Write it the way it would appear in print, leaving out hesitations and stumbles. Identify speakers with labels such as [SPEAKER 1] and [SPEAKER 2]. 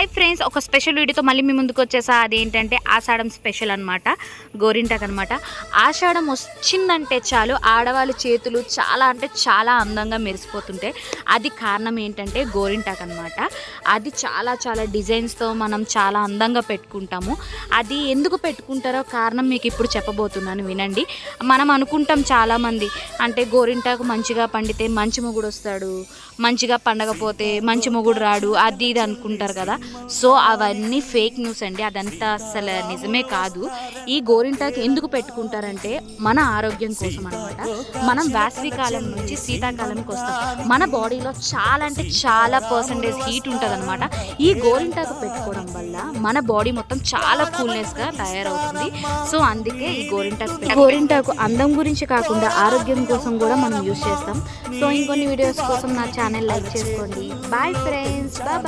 [SPEAKER 1] Hi friends, ఒక special వీడియోతో మళ్ళీ మీ ముందుకు వచ్చేసా. అదేంటంటే ఆషాఢం స్పెషల్ అనమాట, గోరింటాకు అనమాట. ఆషాఢం వచ్చిందంటే చాలు ఆడవాళ్ళ చేతులు చాలా అంటే చాలా అందంగా మెరిసిపోతుంటాయి. అది కారణం ఏంటంటే గోరింటాకు అనమాట. అది చాలా చాలా డిజైన్స్తో మనం చాలా అందంగా పెట్టుకుంటాము. అది ఎందుకు పెట్టుకుంటారో కారణం మీకు ఇప్పుడు చెప్పబోతున్నాను, వినండి. మనం అనుకుంటాం చాలామంది, అంటే గోరింటాకు మంచిగా పండితే మంచి మొగుడు వస్తాడు, మంచిగా పండకపోతే మంచి మొగుడు రాడు, అది ఇది అనుకుంటారు కదా. సో అవన్నీ ఫేక్ న్యూస్ అండి, అదంతా అసలు నిజమే కాదు. ఈ గోరింటాకు ఎందుకు పెట్టుకుంటారంటే మన ఆరోగ్యం కోసం అనమాట. మనం వేసవి కాలం నుంచి శీతాకాలంకి వస్తాం. మన బాడీలో చాలా అంటే చాలా పర్సంటేజ్ హీట్ ఉంటుంది అనమాట. ఈ గోరింటాకు పెట్టుకోవడం వల్ల మన బాడీ మొత్తం చాలా కూల్నెస్గా తయారవుతుంది. సో అందుకే ఈ గోరింటాకు అందం గురించి కాకుండా ఆరోగ్యం కోసం కూడా మనం యూజ్ చేస్తాం. సో ఇంకొన్ని వీడియోస్ కోసం నా ఛానల్ లైక్ చేసుకోండి. Bye friends, bye.